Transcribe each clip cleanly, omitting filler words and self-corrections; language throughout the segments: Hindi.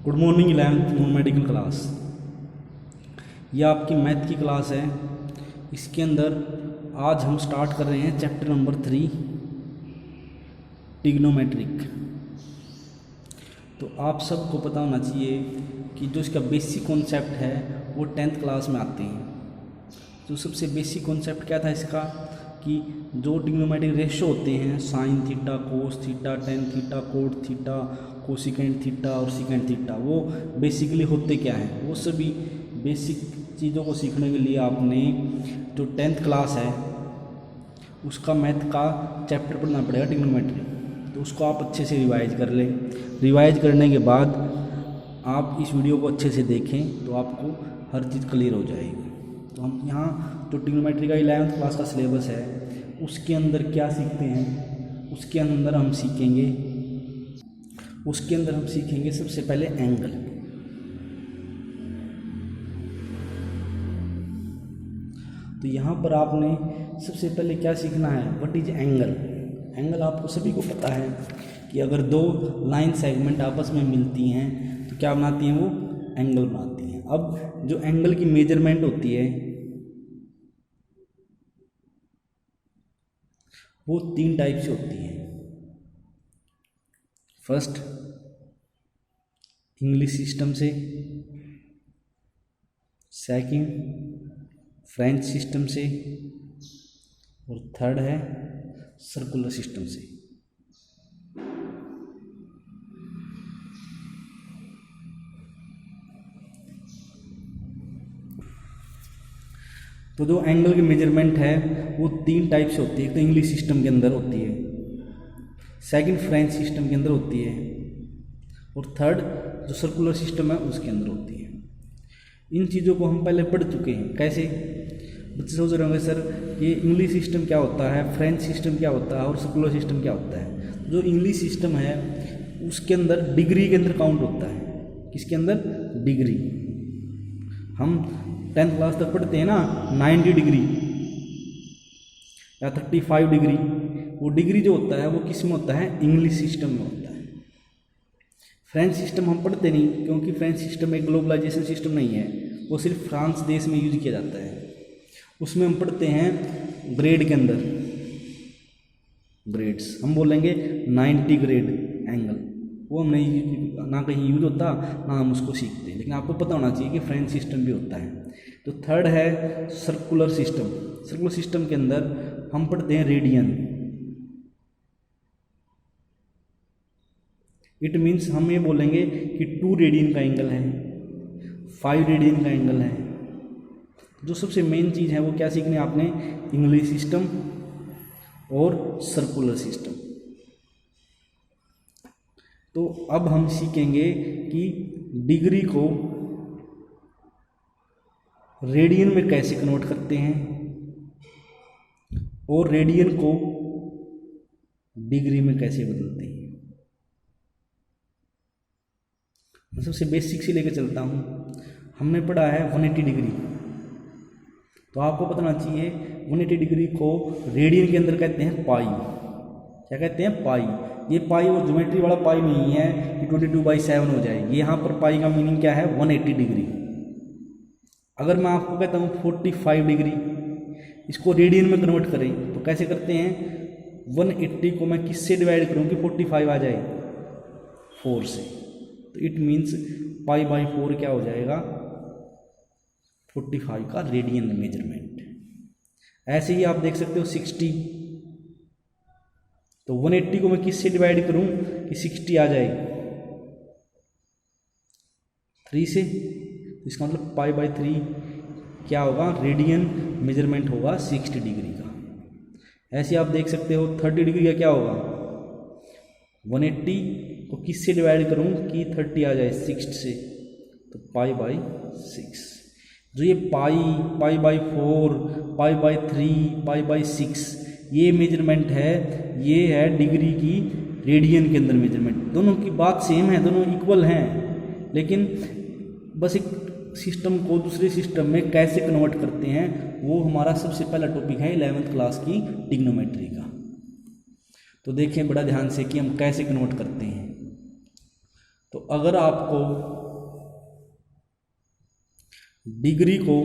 Good morning 11th non medical class. यह आपकी मैथ की क्लास है। इसके अंदर आज हम स्टार्ट कर रहे हैं चैप्टर नंबर 3 ट्रिग्नोमेट्रिक। तो आप सबको पता होना चाहिए कि जो इसका बेसिक कॉन्सेप्ट है वो 10th क्लास में आते हैं। तो सबसे बेसिक कॉन्सेप्ट क्या था इसका कि जो ट्रिग्नोमेट्रिक रेशो होते हैं sine theta, cos theta, tan theta, cot theta, cosecant theta और सिकेंट थीटा, वो बेसिकली होते क्या हैं, वो सभी बेसिक चीज़ों को सीखने के लिए आपने जो 10th क्लास है उसका मैथ का चैप्टर पढ़ना पड़ेगा ट्रिग्नोमेट्री। तो उसको आप अच्छे से रिवाइज कर लें। रिवाइज करने के बाद आप इस वीडियो को अच्छे से देखें तो आपको हर चीज़ क्लियर हो जाएगी। तो हम यहाँ जो ट्रिग्नोमेट्री का 11th क्लास का सिलेबस है उसके अंदर क्या सीखते हैं, उसके अंदर हम सीखेंगे सबसे पहले एंगल। तो यहाँ पर आपने सबसे पहले क्या सीखना है, व्हाट इज एंगल। एंगल आपको सभी को पता है कि अगर दो लाइन सेगमेंट आपस में मिलती हैं तो क्या बनाती हैं, वो एंगल बनाती हैं। अब जो एंगल की मेजरमेंट होती है वो 3 टाइप से होती है। फर्स्ट इंग्लिश सिस्टम से, सेकंड फ्रेंच सिस्टम से और थर्ड है सर्कुलर सिस्टम से। तो जो एंगल की मेजरमेंट है वो 3 टाइप से होती है। एक तो इंग्लिश सिस्टम के अंदर होती है, सेकंड फ्रेंच सिस्टम के अंदर होती है और थर्ड जो सर्कुलर सिस्टम है उसके अंदर होती है। इन चीज़ों को हम पहले पढ़ चुके हैं। कैसे? बच्चे सोच रहे होंगे सर ये इंग्लिश सिस्टम क्या होता है, फ्रेंच सिस्टम क्या होता है और सर्कुलर सिस्टम क्या होता है। जो इंग्लिश सिस्टम है उसके अंदर डिग्री के अंदर काउंट होता है। किसके अंदर? डिग्री। हम 10th क्लास तक पढ़ते हैं ना 90 डिग्री या 35 डिग्री। वो डिग्री जो होता है वो किस में होता है? इंग्लिश सिस्टम में होता है। फ्रेंच सिस्टम हम पढ़ते नहीं क्योंकि फ्रेंच सिस्टम एक ग्लोबलाइजेशन सिस्टम नहीं है, वो सिर्फ फ्रांस देश में यूज किया जाता है। उसमें हम पढ़ते हैं ग्रेड के अंदर, ग्रेड्स हम बोलेंगे 90 ग्रेड एंगल, वो हम नहीं ना कहीं यूज होता ना हम उसको सीखते हैं। लेकिन आपको पता होना चाहिए कि फ्रेंच सिस्टम भी होता है। तो थर्ड है सर्कुलर सिस्टम। सर्कुलर सिस्टम के अंदर हम पढ़ते हैं रेडियन। इट मीन्स हम ये बोलेंगे कि 2 रेडियन का एंगल है, 5 रेडियन का एंगल है। जो सबसे मेन चीज़ है वो क्या सीखनी है आपने? इंग्लिश सिस्टम और सर्कुलर सिस्टम। तो अब हम सीखेंगे कि डिग्री को रेडियन में कैसे कन्वर्ट करते हैं और रेडियन को डिग्री में कैसे बदलते हैं। मैं सबसे बेसिक से लेकर चलता हूँ। हमने पढ़ा है 180 डिग्री, तो आपको पता होना चाहिए 180 डिग्री को रेडियन के अंदर कहते हैं पाई। क्या कहते हैं? पाई। ये पाई वो ज्योमेट्री वाला पाई नहीं है कि 22/7 हो जाएगी। यहाँ पर पाई का मीनिंग क्या है? 180 डिग्री। अगर मैं आपको कहता हूँ 45 डिग्री, इसको रेडियन में कन्वर्ट करें तो कैसे करते हैं? 180 को मैं किससे डिवाइड करूँ कि 45 आ जाए? 4 से। तो इट मीन्स π/4 क्या हो जाएगा? 45 का रेडियन मेजरमेंट। ऐसे ही आप देख सकते हो 60, तो 180 को मैं किससे डिवाइड करूं कि 60 आ जाए? 3 से। तो इसका मतलब π/3 क्या होगा? रेडियन मेजरमेंट होगा 60 डिग्री का। ऐसे आप देख सकते हो 30 डिग्री का क्या होगा? 180 को किससे डिवाइड करूं कि 30 आ जाए? 6 से। तो π/6। जो ये π/4, π/3, π/6 ये मेजरमेंट है, ये है डिग्री की रेडियन के अंदर मेजरमेंट। दोनों की बात सेम है, दोनों इक्वल हैं, लेकिन बस एक सिस्टम को दूसरे सिस्टम में कैसे कन्वर्ट करते हैं वो हमारा सबसे पहला टॉपिक है 11th क्लास की ट्रिग्नोमेट्री का। तो देखें बड़ा ध्यान से कि हम कैसे कन्वर्ट करते हैं। तो अगर आपको डिग्री को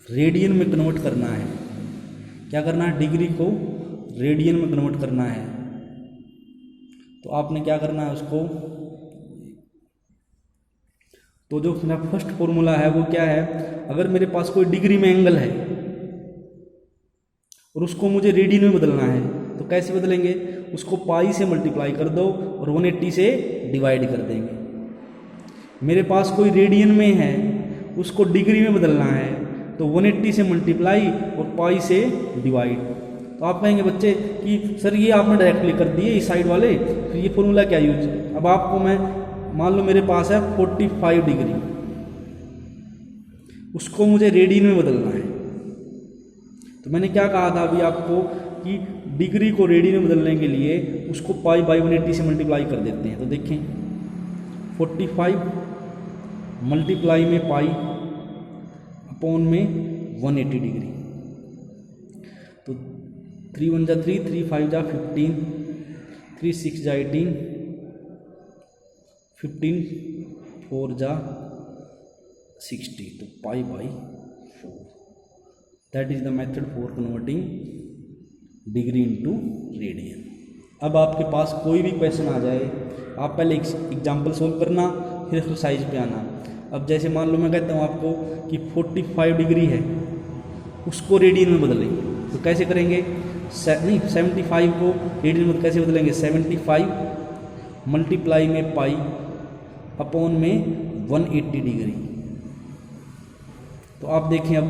रेडियन में कन्वर्ट करना है, क्या करना है, डिग्री को रेडियन में कन्वर्ट करना है, तो आपने क्या करना है उसको, तो जो मेरा फर्स्ट फॉर्मूला है वो क्या है, अगर मेरे पास कोई डिग्री में एंगल है और उसको मुझे रेडियन में बदलना है, तो कैसे बदलेंगे, उसको पाई से मल्टीप्लाई कर दो और 180 से डिवाइड कर देंगे। मेरे पास कोई रेडियन में है, उसको डिग्री में बदलना है, तो 180 से मल्टीप्लाई और पाई से डिवाइड। तो आप कहेंगे बच्चे कि सर ये आपने डायरेक्टली कर दिए इस साइड वाले, फिर ये फॉर्मूला क्या यूज। अब आपको मैं मान लो मेरे पास है 45 डिग्री, उसको मुझे रेडियन में बदलना है, तो मैंने क्या कहा था अभी आपको कि डिग्री को रेडियन में बदलने के लिए उसको पाई बाई 180 से मल्टीप्लाई कर देते हैं। तो देखें 45 मल्टीप्लाई में पाई अपॉन में 180 डिग्री, तो 3 1 जा 3, 3 5 जा 15, 3 6 जा 18, 15 4 जा 60, तो pi by 4। That is the method for converting degree into radian. अब आपके पास कोई भी क्वेश्चन आ जाए, आप पहले एग्जाम्पल सोल्व करना, फिर एक्सरसाइज पे आना। अब जैसे मान लो मैं कहता हूँ आपको कि 45 डिग्री है, उसको रेडियन में बदलें, तो कैसे करेंगे, 75 को रेडियन में कैसे बदलेंगे, 75 मल्टीप्लाई में पाई अपॉन में 180 डिग्री। तो आप देखें अब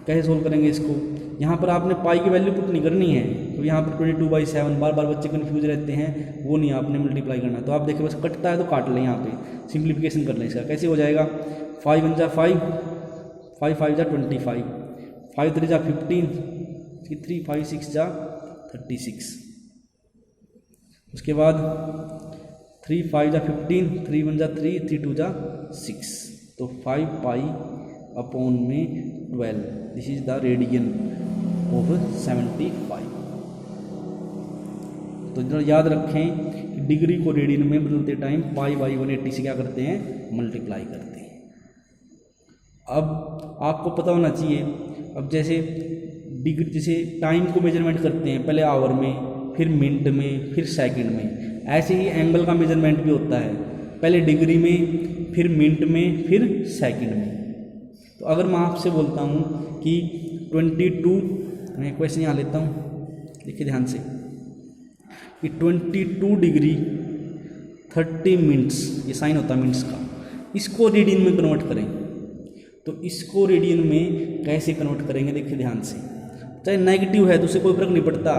कैसे सोल्व करेंगे इसको। यहाँ पर आपने पाई की वैल्यू पुट नहीं करनी है, तो यहाँ पर 22/7 बार बार बच्चे कन्फ्यूज रहते हैं, वो नहीं आपने मल्टीप्लाई करना। तो आप देखिए बस कटता है तो काट लें, यहाँ पे सिंप्लीफिकेशन कर लें इसका। कैसे हो जाएगा, 5 1 जा 5, 5 5 जा 25, 5 3 जा 15, 3 5 6 जा 36, उसके बाद 3 5 जा 15, 3 1 जा 3, 3 2 जा 6, तो 5 पाई अपॉन में 12, this is the radian of 75। तो इधर याद रखें कि डिग्री को रेडियन में बदलते टाइम पाई बाई 180 से क्या करते हैं, मल्टीप्लाई करते हैं। अब आपको पता होना चाहिए, अब जैसे डिग्री, जैसे टाइम को मेजरमेंट करते हैं पहले आवर में, फिर मिनट में, फिर सेकंड में, ऐसे ही एंगल का मेजरमेंट भी होता है, पहले डिग्री में, फिर मिनट में, फिर सेकंड में। तो अगर मैं आपसे बोलता हूँ कि 22, मैं क्वेश्चन यहाँ लेता हूँ, देखिए ध्यान से, कि 22 डिग्री 30 मिनट्स, ये साइन होता है मिनट्स का, इसको रेडियन में कन्वर्ट करें, तो इसको रेडियन में कैसे कन्वर्ट करेंगे, देखिए ध्यान से। चाहे नेगेटिव है तो उससे कोई फर्क नहीं पड़ता,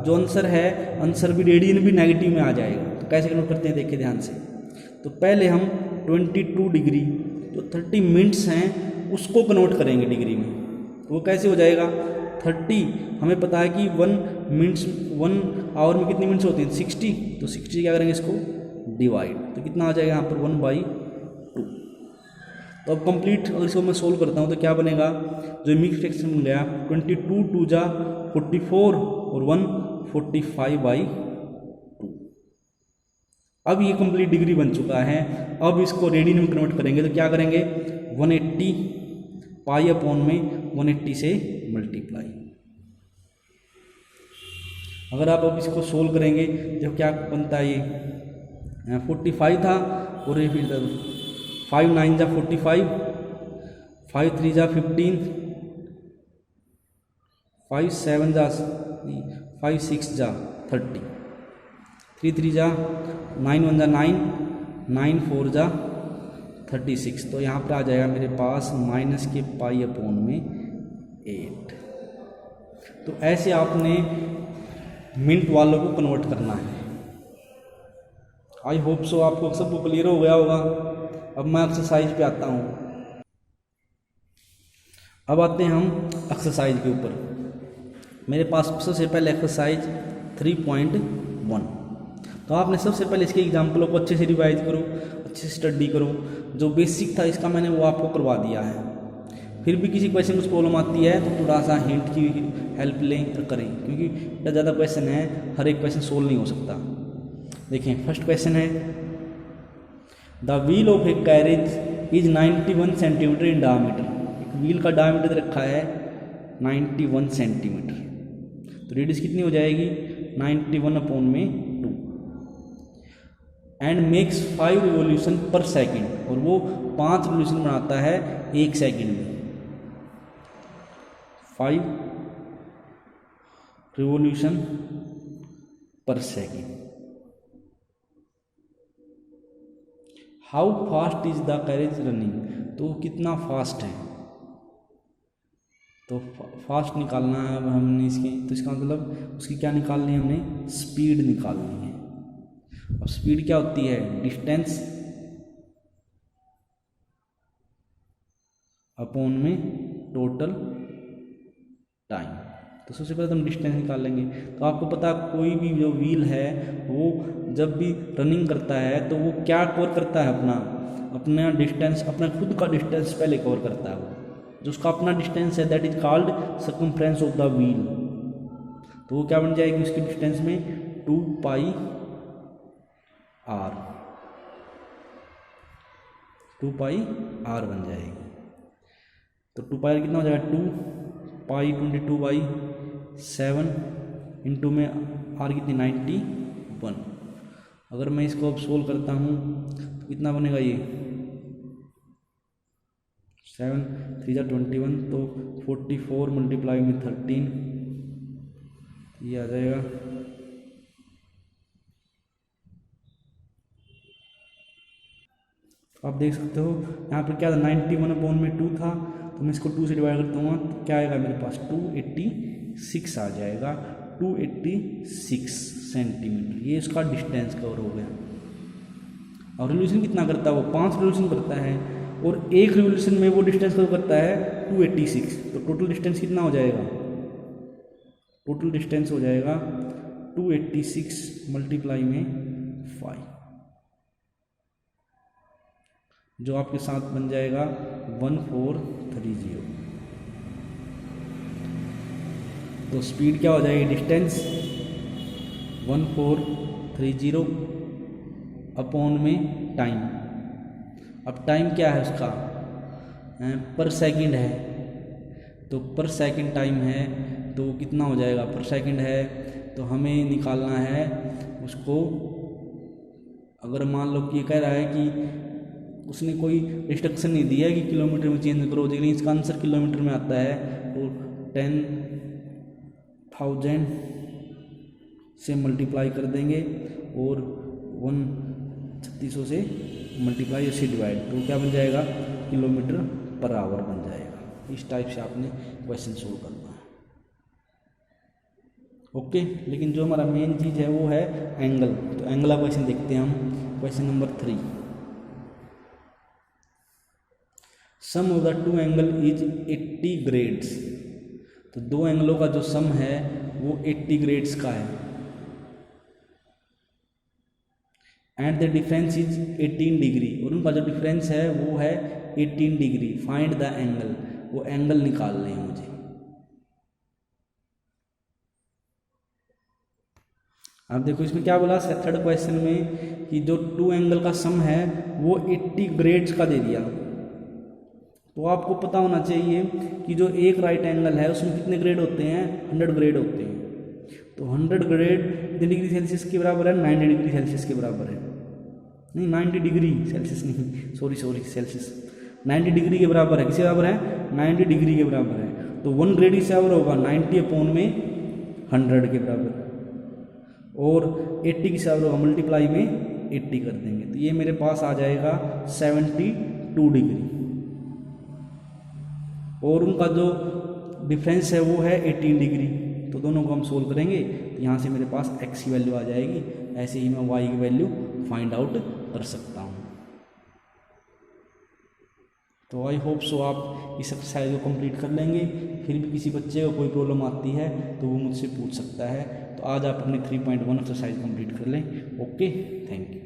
जो आंसर है आंसर भी रेडियन भी नेगेटिव में आ जाएगा। तो कैसे कन्वर्ट करते हैं, देखिए ध्यान से। तो पहले हम 22 डिग्री जो 30 मिनट्स हैं उसको कन्वर्ट करेंगे डिग्री में, तो वो कैसे हो जाएगा, 30, हमें पता है कि 1 आवर में कितनी मिनट्स होती हैं, 60, तो 60 क्या करेंगे इसको डिवाइड, तो कितना आ जाएगा यहाँ पर 1/2। तो अब कंप्लीट अगर इसको मैं सोल्व करता हूँ तो क्या बनेगा, जो मिक्स फ्रैक्शन बन गया 22 2 जा 44 और 1 45/2। अब ये कंप्लीट डिग्री बन चुका है। अब इसको रेडियन में कन्वर्ट करेंगे, तो क्या करेंगे, 180 पाई अपॉन में 180 से मल्टीप्लाई। अगर आप अब इसको सोल्व करेंगे तो क्या बनता है, ये 45 था और ये फिर 5 9 जा 45, 5 3 जा 15, 5 7 जा 5 6 जा 30, 3 3 जा 9 1 जा 9, 9 4 जा 36। तो यहाँ पर आ जाएगा मेरे पास माइनस के पाई अपॉन में 8। तो ऐसे आपने मिनट वालों को कन्वर्ट करना है। आई होप सो आपको सबको क्लियर हो गया होगा। अब मैं एक्सरसाइज पे आता हूँ। अब आते हैं हम एक्सरसाइज के ऊपर। मेरे पास सबसे पहले एक्सरसाइज 3.1। तो आपने सबसे पहले इसके एग्जाम्पलों को अच्छे से रिवाइज करो, अच्छे से स्टडी करो। जो बेसिक था इसका मैंने वो आपको करवा दिया है। फिर भी किसी क्वेश्चन में प्रॉब्लम आती है तो थोड़ा सा हिंट की हेल्प लें करें, क्योंकि ज़्यादा क्वेश्चन है, हर एक क्वेश्चन सोल्व नहीं हो सकता। देखें फर्स्ट क्वेश्चन है, the wheel of A carriage is 91 centimetre in diameter. एक व्हील का डायमीटर रखा है 91 सेंटीमीटर, तो रेडियस कितनी हो जाएगी 91/2 and makes 5 revolution per second, और वो 5 रिवोल्यूशन बनाता है 1 सेकेंड में। 5 revolution per second. How fast is the carriage running, तो कितना फास्ट है, तो फास्ट निकालना है अब हमने इसके, तो इसका मतलब उसकी क्या निकालनी है, हमने स्पीड निकालनी है। अब स्पीड क्या होती है, डिस्टेंस अपॉन में टोटल टाइम। तो सबसे पहले तो हम डिस्टेंस निकाल लेंगे। तो आपको पता है कोई भी जो व्हील है वो जब भी रनिंग करता है तो वो क्या कवर करता है, अपना डिस्टेंस, अपना खुद का डिस्टेंस पहले कवर करता है। वो जो उसका अपना डिस्टेंस है that is called circumference of the wheel. तो वो क्या बन जाएगी उसके डिस्टेंस में 2πr, 2πr बन जाएगी। तो 2πr कितना हो जाएगा 2π22/7 इंटू में r कितनी 91। अगर मैं इसको अब सोल्व करता हूँ तो कितना बनेगा, ये 7 3 जा 21, तो 44 मल्टीप्लाई में 13, ये आ जाएगा। आप देख सकते हो यहाँ पर क्या था 91/2 था, तो मैं इसको 2 से डिवाइड करता हूँ तो क्या आएगा मेरे पास 286 आ जाएगा, 286 सेंटीमीटर। ये इसका डिस्टेंस कवर हो गया। और रिवोल्यूशन कितना करता है, वो 5 रिवोल्यूशन करता है, और 1 रिवोल्यूशन में वो डिस्टेंस कवर करता है 286। तो टोटल डिस्टेंस कितना हो जाएगा, टोटल डिस्टेंस हो जाएगा 286 मल्टीप्लाई में 5, जो आपके साथ बन जाएगा 1430। तो स्पीड क्या हो जाएगी, डिस्टेंस 1430 अपॉन में टाइम। अब टाइम क्या है उसका, पर सेकंड है, तो पर सेकंड टाइम है, तो कितना हो जाएगा पर सेकंड है, तो हमें निकालना है उसको। अगर मान लो कि ये कह रहा है कि उसने कोई रिस्ट्रिक्शन नहीं दिया है कि किलोमीटर में चेंज करो, लेकिन इसका आंसर किलोमीटर में आता है, तो 10,000 से मल्टीप्लाई कर देंगे और 13600 से मल्टीप्लाई उससे डिवाइड, तो क्या बन जाएगा किलोमीटर पर आवर बन जाएगा। इस टाइप से आपने क्वेश्चन सोल्व करना है। ओके, लेकिन जो हमारा मेन चीज़ है वो है एंगल। तो एंगल का क्वेश्चन देखते हैं हम, question number 3। Sum of the 2 angle is 80 grades. तो 2 एंगलों का जो सम है वो 80 ग्रेड्स का है, and the difference is 18 degree, और उनका जो डिफरेंस है वो है 18 डिग्री। फाइंड द एंगल, वो एंगल निकालने हैं मुझे। आप देखो इसमें क्या बोला थर्ड क्वेश्चन में कि जो 2 एंगल का सम है वो 80 ग्रेड्स का दे दिया। तो आपको पता होना चाहिए कि जो एक राइट एंगल है उसमें कितने ग्रेड होते हैं, 100 ग्रेड होते हैं। तो 100 ग्रेड कितने डिग्री सेल्सियस के बराबर है, 90 डिग्री सेल्सियस के बराबर है। नहीं 90 डिग्री सेल्सियस नहीं, सॉरी सेल्सियस, 90 डिग्री के बराबर है। किसके बराबर है, 90 डिग्री के बराबर है। तो 1 ग्रेड इससे बराबर होगा 90 अपॉन में 100 के बराबर, और 80 की बराबर होगा मल्टीप्लाई में 80 कर देंगे, तो ये मेरे पास आ जाएगा 72 डिग्री। और उनका जो डिफरेंस है वो है 18 डिग्री। तो दोनों को हम सोल्व करेंगे तो यहाँ से मेरे पास x की वैल्यू आ जाएगी। ऐसे ही मैं y की वैल्यू फाइंड आउट कर सकता हूँ। तो आई होप सो आप इस एक्सरसाइज को कंप्लीट कर लेंगे। फिर भी किसी बच्चे को कोई प्रॉब्लम आती है तो वो मुझसे पूछ सकता है। तो आज आप अपने 3.1 एक्सरसाइज कंप्लीट कर लें। Okay, thank you.